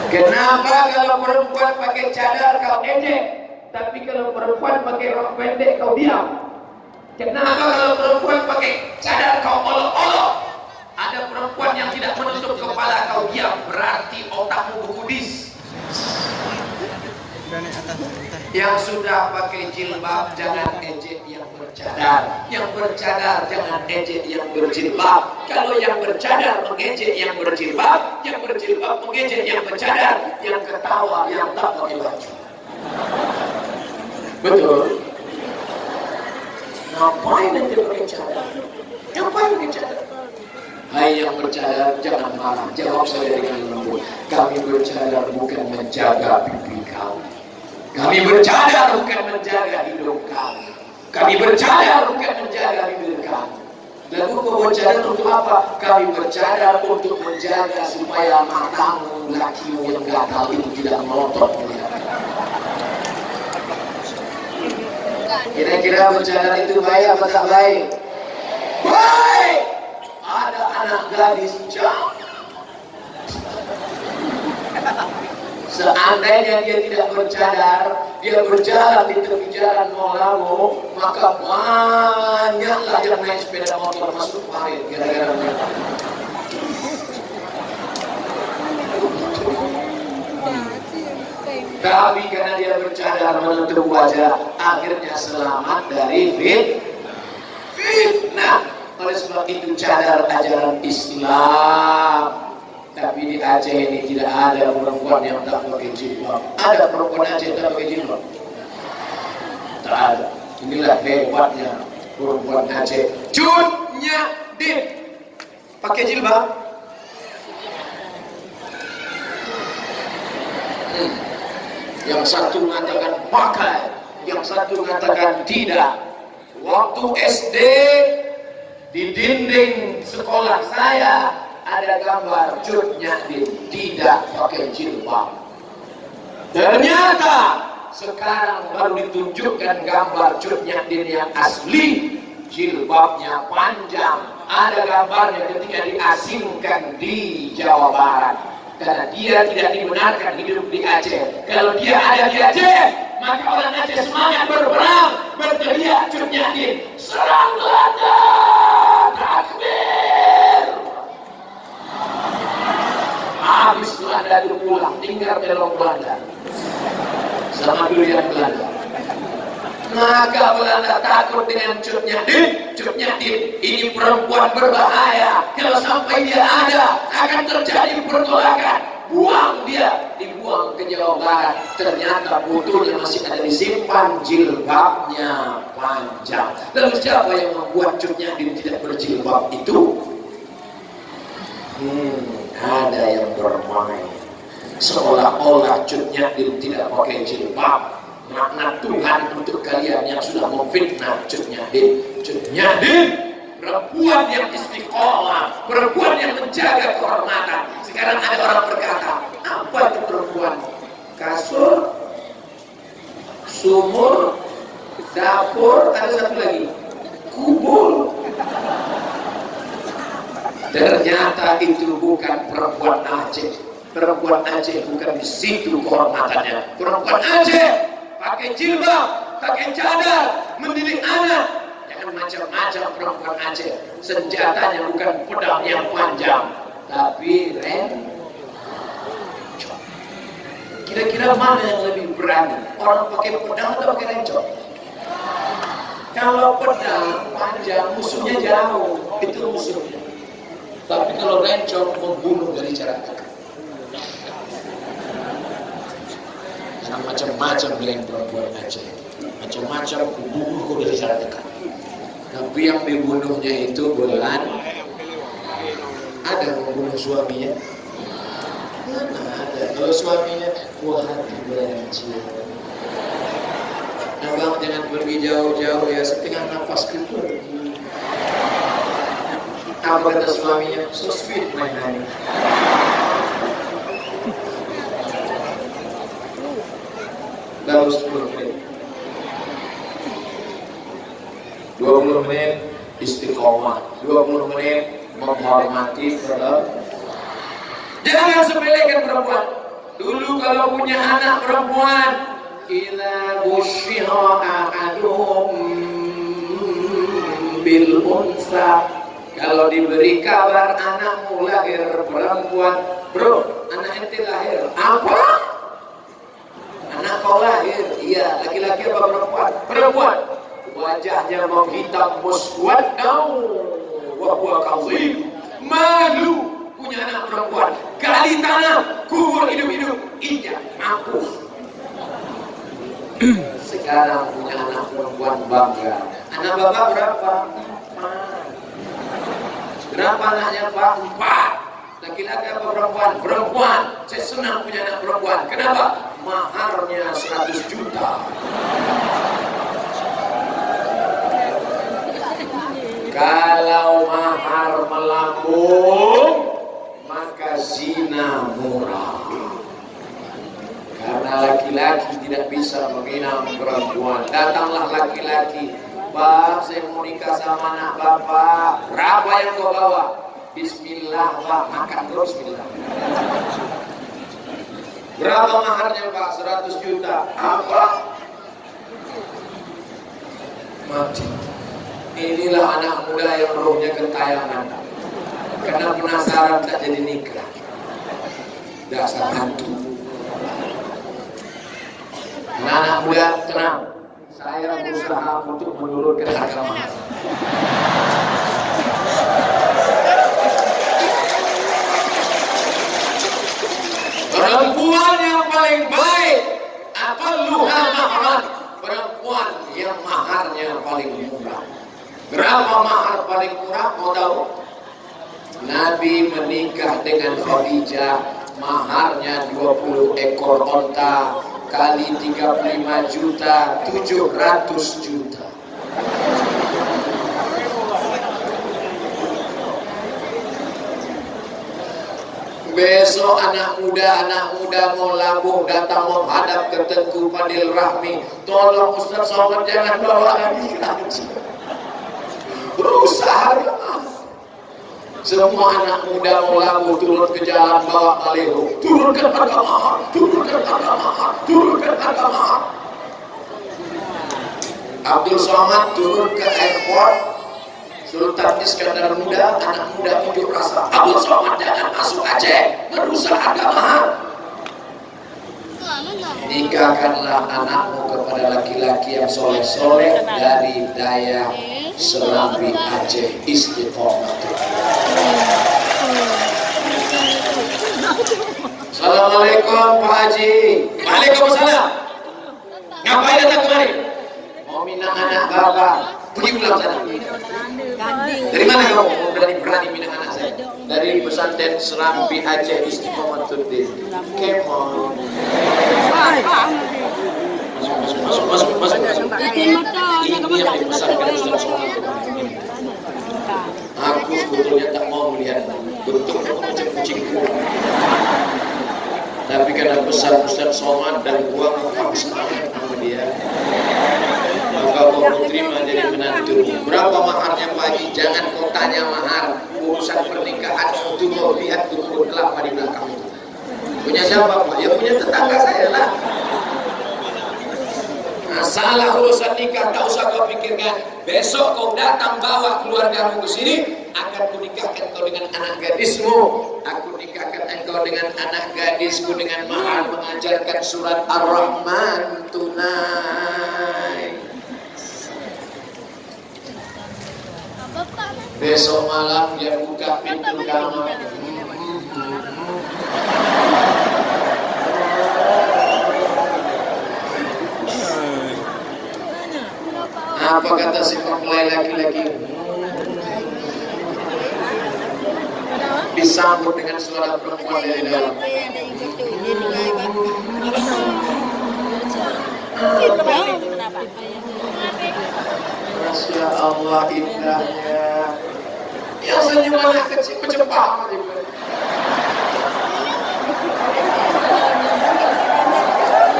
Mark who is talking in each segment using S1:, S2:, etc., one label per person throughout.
S1: Kenapa kalau perempuan pakai cadar kau ejek, tapi kalau perempuan pakai rok pendek kau diam? Kenapa kalau perempuan pakai cadar kau olok-olok? Ada perempuan yang tidak menutup kepala kau diam, berarti otakmu berkudis. Yang sudah pakai jilbab jangan ejek yang bercadar, yang bercadar jangan ejek yang berjilbab. Kalau yang bercadar mengejek yang berjilbab, yang berjilbab mengejek yang bercadar, yang ketawa yang tak pakai baju. Betul? Ngapain nanti pakai cadar? Ngapain pakai cadar? Hai yang bercadar jangan marah, jawab saya dengan lembut. Kami bercadar bukan menjaga pipi kami. Kami bercadar bukan menjaga hidung kami. Kami bercadar bukan menjaga bibir kami. Lalu kau bercadar untuk apa? Kami bercadar untuk menjaga supaya matamu, lakimu yang gatal itu tidak melotot melihat. Kira-kira bercadar itu baik apa tak baik? Baik! Ada anak gadis jauh. Seandainya dia tidak bercadar, dia berjalan di tepi jalan Maulamo, maka banyaklah yang naik sepeda motor masuk parit gara-gara mereka. Tapi karena dia bercadar menutup wajah, akhirnya selamat dari fitnah. Oleh sebab itu cadar ajaran Islam. Tapi di Aceh ini tidak ada perempuan yang tak pakai jilbab. Ada perempuan Aceh tak pakai jilbab? Tak ada. Inilah hebatnya perempuan Aceh. Cut Nyadim pakai jilbab? Yang satu mengatakan pakai, yang satu mengatakan tidak. Waktu SD di dinding sekolah saya ada gambar Cut Nyadim tidak pakai jilbab. Ternyata sekarang baru ditunjukkan gambar Cut Nyadim yang asli, jilbabnya panjang. Ada gambarnya ketika diasingkan di Jawa Barat. Karena dia tidak dibenarkan hidup di Aceh. Kalau dia ada di Aceh, maka orang Aceh semangat berperang, berteriak Cut Nyadim, serang Belanda, takbir. Habis Belanda itu pulang, tinggal belok Belanda sama durian Belanda. Maka Belanda takut dengan Cut Nyadim. Cut Nyadim ini perempuan berbahaya. Kalau sampai dia ada, akan terjadi pertolakan. Buang dia, dibuang ke Jawa Barat. Ternyata fotonya masih ada disimpan, jilbabnya panjang. Lalu siapa yang membuat Cut Nyadim tidak berjilbab itu? Ada yang bermain seolah-olah Cut Nyadim tidak pakai jilbab. Makna Tuhan untuk kalian yang sudah memfitnah Cut Nyadim. Cut Nyadim perempuan yang istiqomah, perempuan yang menjaga kehormatan. Sekarang ada orang berkata, apa itu perempuan? Kasur, sumur, dapur, ada satu lagi, kubur. Ternyata itu bukan perempuan Aceh. Perempuan Aceh bukan di situ kehormatannya. Perempuan Aceh pakai jilbab, pakai cadar, mendidik anak. Jangan macam-macam perempuan Aceh. Senjatanya bukan pedang yang panjang, tapi rencong. Kira-kira mana yang lebih berani? Orang pakai pedang atau pakai rencong? Kalau pedang panjang, musuhnya jauh, itu musuhnya. Tapi kalau rencong membunuh dari jarak dekat. Karena macam-macam dengan perempuan Aceh, macam-macam membunuh kau dari jarak dekat. Tapi yang dibunuhnya itu bukan ada membunuh suaminya. Mana ada? Kalau suaminya, wah hati berancur. Abang jangan pergi jauh-jauh ya, setengah nafas pergi. Apa kata suaminya? So sweet my honey. Baru 10 menit 20 menit istiqomah, 20 menit menghormati perempuan. Jangan sepelekan perempuan. 20 kalau punya anak perempuan, idza busyira ahaduhum bil unsa, kalau diberi kabar anakmu lahir perempuan, bro, anak ente lahir apa? Anak kau lahir, iya, laki-laki apa perempuan? Perempuan. Wajahnya menghitam muswadau wa huwa kadhib. Malu punya anak perempuan, gali tanah, kubur hidup-hidup, injak, mampus. Sekarang punya anak perempuan bangga. Anak bapak berapa? 4. Berapa anaknya pak? 4. Laki-laki apa perempuan? Perempuan. Saya senang punya anak perempuan. Kenapa? Maharnya 100 juta. Kalau mahar melambung, maka zina murah. Karena laki-laki tidak bisa menginam perempuan. Datanglah laki-laki, Pak, saya mau nikah sama anak bapak. Berapa yang kau bawa? Bismillah, Pak, makan terus bismillah. Berapa maharnya, Pak? 100 juta. Apa? Mati. Inilah anak muda yang rohnya gentayangan. Karena penasaran tak jadi nikah. Dasar hantu. Anak muda tenang. Saya berusaha untuk menurunkan agama. Perempuan yang paling baik aqalluha mahran, perempuan yang maharnya paling murah. Berapa mahar paling murah? Mau tahu? Nabi menikah dengan Khadijah, maharnya 20 ekor onta kali 35 juta, 700 juta. Besok anak muda mau labung datang menghadap ke Tengku Fadil Rahmi, tolong Ustaz Somad jangan bawa lagi ngaji. Berusaha. Semua anak muda mau labu turun ke jalan bawa baliho, turunkan harga mahal, turunkan harga mahal, turunkan harga mahal. Abdul Somad turun ke airport, Sultan Iskandar muda, anak muda unjuk rasa, Abdul Somad jangan masuk Aceh, merusak harga mahal. Nikahkanlah anakmu kepada laki-laki yang soleh-soleh dari Dayak Serambi Aceh Istiqomah. Assalamualaikum Pak Haji. Waalaikumsalam. Ngapain datang kemari? Mau minang anak bapak. Pergi pulang sana. Dari mana kamu mau berani minang anak saya? Dari pesantren Serambi Aceh Istiqomah Tuddin. Kemon. Masuk. Ini yang dipesankan Ustaz Somad. Aku sebetulnya tak mau melihat bentuk macam kucing. Tapi karena pesan Ustaz Somad dan gua ngefans banget sama dia, maka kau terima jadi menantu. Berapa maharnya Pak Haji? Jangan kau tanya mahar. Urusan pernikahan itu kau lihat tuh kebun kelapa di belakang itu. Punya siapa Pak? Ya punya tetangga saya lah. Masalah urusan nikah tak usah kau pikirkan. Besok kau datang bawa keluargamu ke sini, akan kunikahkan kau dengan anak gadismu. Aku nikahkan engkau dengan anak gadisku dengan mahar mengajarkan surat Ar-Rahman tunai. Besok malam dia buka pintu kamar. Apa kata si mempelai laki-laki? Disambut dengan suara perempuan dari dalam. Masya Allah indahnya. Yang senyum anak kecil menjepang.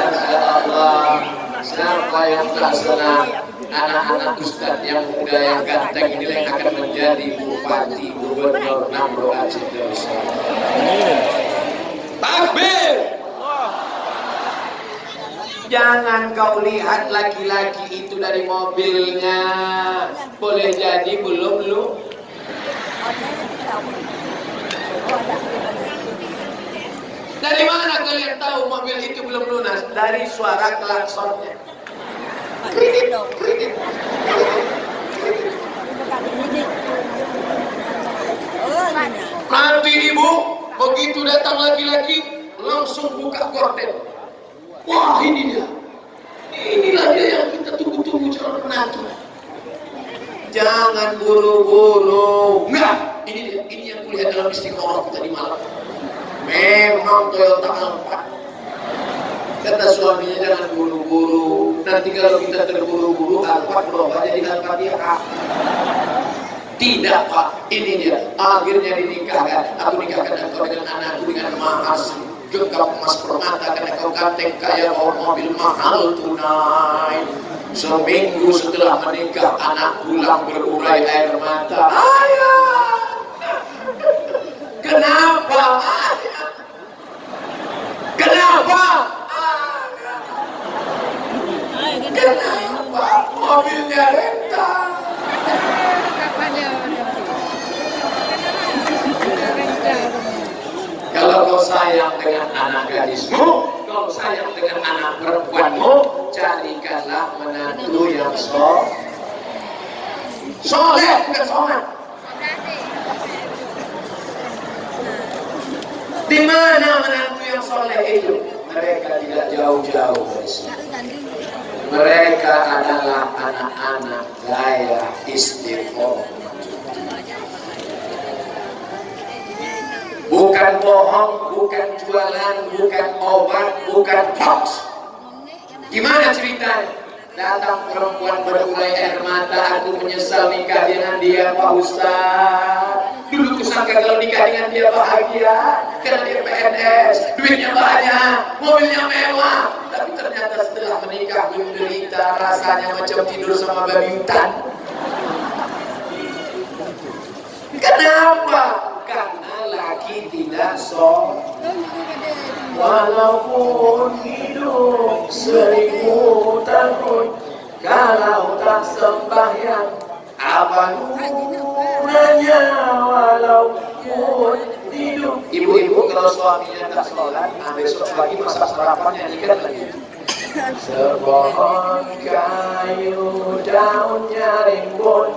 S1: Masya Allah. Siapa yang tak senang? Anak-anak ustadz yang muda yang ganteng ini yang akan menjadi bupati, gubernur, Namro Aceh Darussalam. Takbir! Jangan kau lihat laki-laki itu dari mobilnya. Boleh jadi belum lu. Dari mana kalian tahu mobil itu belum lunas? Dari suara klaksonnya. Kredit, kredit, nanti ibu begitu datang laki-laki langsung buka gorden. Wah, ini dia. Inilah dia yang kita tunggu-tunggu calon menantu. Jangan buru-buru. Enggak, ini dia. Ini yang kulihat dalam istiqomah tadi malam. Memang Toyota Alphard. Kata suaminya jangan buru-buru. Nanti kalau kita terburu-buru Alphard berubah jadi Al-Fatihah. Tidak Pak, ini dia. Akhirnya dinikahkan. Aku nikahkan engkau dengan anakku dengan mahar genggam emas permata karena kau ganteng kaya bawa mobil mahal tunai. Seminggu setelah menikah anak pulang berurai air mata. Ayah, kenapa? Kenapa? Kenapa? Mobilnya rental. Kalau kau sayang dengan anak gadismu, kau sayang dengan anak perempuanmu, carikanlah menantu yang soleh, bukan sholat. Di mana menantu yang soleh itu? Mereka tidak jauh-jauh dari sini. Mereka adalah anak-anak gaya istiqomah. Bukan bohong, bukan jualan, bukan obat, bukan hoax. Gimana ceritanya? Datang perempuan berurai air mata, aku menyesal nikah dengan dia Pak Ustaz. Dulu kusangka kalau nikah dengan dia bahagia, karena dia PNS, duitnya banyak, mobilnya mewah. Tapi ternyata setelah menikah menderita, rasanya macam tidur sama babi hutan. Kenapa? Karena laki tidak walaupun hidup 1000 tahun, kalau tak sembahyang apa gunanya walaupun hidup. Ibu-ibu kalau suaminya tak sholat, besok pagi masak sarapan nyanyikan lagi. Sepohon kayu daunnya rimbun,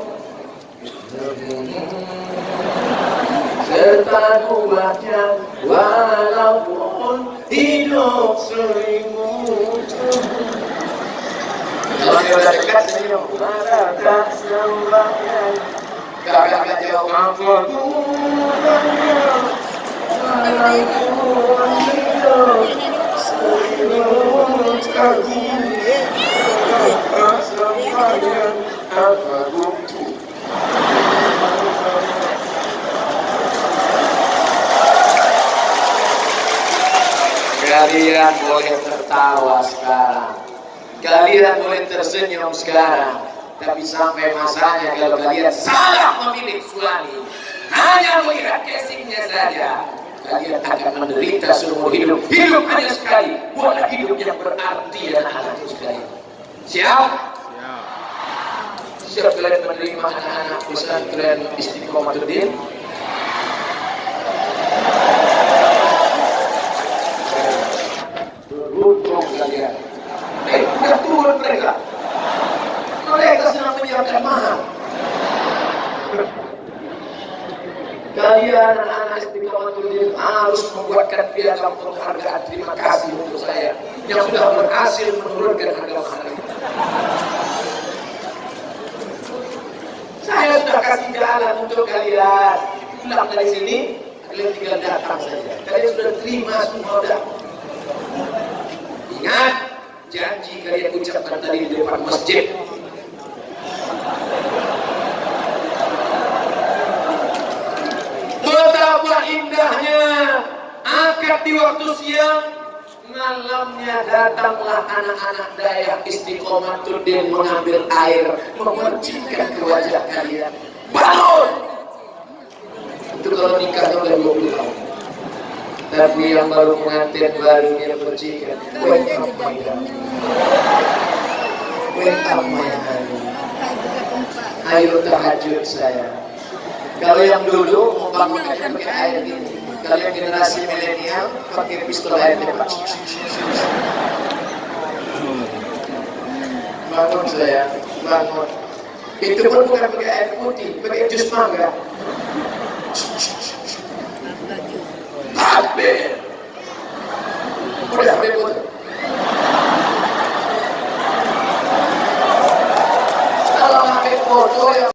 S1: serta buahnya walaupun hidup 1000 tahun. Kalau dia udah dekat senyum, maka tak sembahyang, gak jauh ampun walaupun hidup 1000 tahun, tak sembahyang apa bukti. Kalian boleh tertawa sekarang, kalian boleh tersenyum sekarang, tapi sampai masanya kalau kalian salah memilih suami, hanya melihat casingnya saja, kalian akan menderita seumur hidup. Hidup hanya sekali, buatlah hidup yang berarti dan anak-anak sekalian. Siap? Siap kalian menerima anak-anak pesantren Istiqomatuddin? Beruntung kalian. Sudah turun mereka. Mereka sedang menyiapkan mahal. Kalian anak-anak Istiqomatuddin harus membuatkan piagam penghargaan terima kasih untuk saya yang sudah berhasil menurunkan harga mahal. Saya sudah kasih jalan untuk kalian. Pulang dari sini, kalian tinggal datang saja. Kalian sudah terima semua dah. Ingat janji kalian ucapkan tadi di depan masjid. Betapa indahnya akad di waktu siang, malamnya datanglah anak-anak Dayak Istiqomatuddin mengambil air, memercikkan ke wajah kalian. Bangun! Itu kalau nikahnya udah 20 tahun. Tapi yang baru pengantin baru dia percikan, wake up my darling, wake up my honey, ayo tahajud saya. Kalau yang dulu mau bangun aja pakai air gini, kalau yang generasi milenial pakai pistol air tembak. Bangun saya, bangun. Itu pun bukan pakai air putih, pakai jus mangga. Takbir.